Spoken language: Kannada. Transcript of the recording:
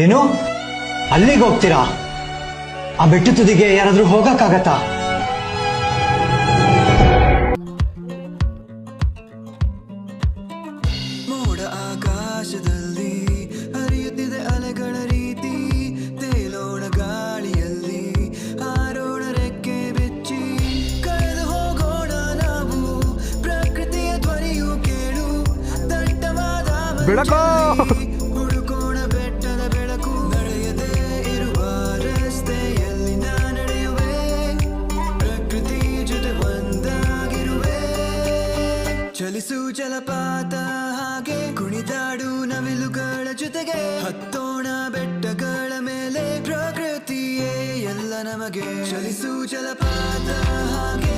ಏನು ಅಲ್ಲಿಗೆ ಹೋಗ್ತೀರಾ? ಆ ಬೆಟ್ಟ ತುದಿಗೆ ಯಾರಾದ್ರೂ ಹೋಗಕ್ಕಾಗತ್ತಾ? ಮೋಡ ಆಕಾಶದಲ್ಲಿ ಹರಿಯುತ್ತಿದೆ ಅಲೆಗಳ ರೀತಿ, ತೇಲೋಣ ಗಾಳಿಯಲ್ಲಿ ಹಾರೋಣ ರೆಕ್ಕೆ ಬೆಚ್ಚಿ, ಕಳೆದು ಹೋಗೋಣ ನಾವು ಪ್ರಕೃತಿಯ ಧ್ವನಿಯು ಕೇಳು, ದಟ್ಟವಾದ ಹುಡುಕೋಣ ಬೆಟ್ಟದ ಬೆಳಕು, ನಡೆಯದೇ ಇರುವ ರಸ್ತೆಯಲ್ಲಿ ನಾ ನಡೆಯುವೆ, ಪ್ರಕೃತಿ ಜೊತೆ ಒಂದಾಗಿರುವೆ, ಚಲಿಸು ಜಲಪಾತ ಹಾಗೆ ಕುಣಿದಾಡು ನವಿಲುಗಳ ಜೊತೆಗೆ, ಹತ್ತೋಣ ಬೆಟ್ಟಗಳ ಮೇಲೆ ಪ್ರಕೃತಿಯೇ ಎಲ್ಲ ನಮಗೆ, ಚಲಿಸು ಜಲಪಾತ ಹಾಗೆ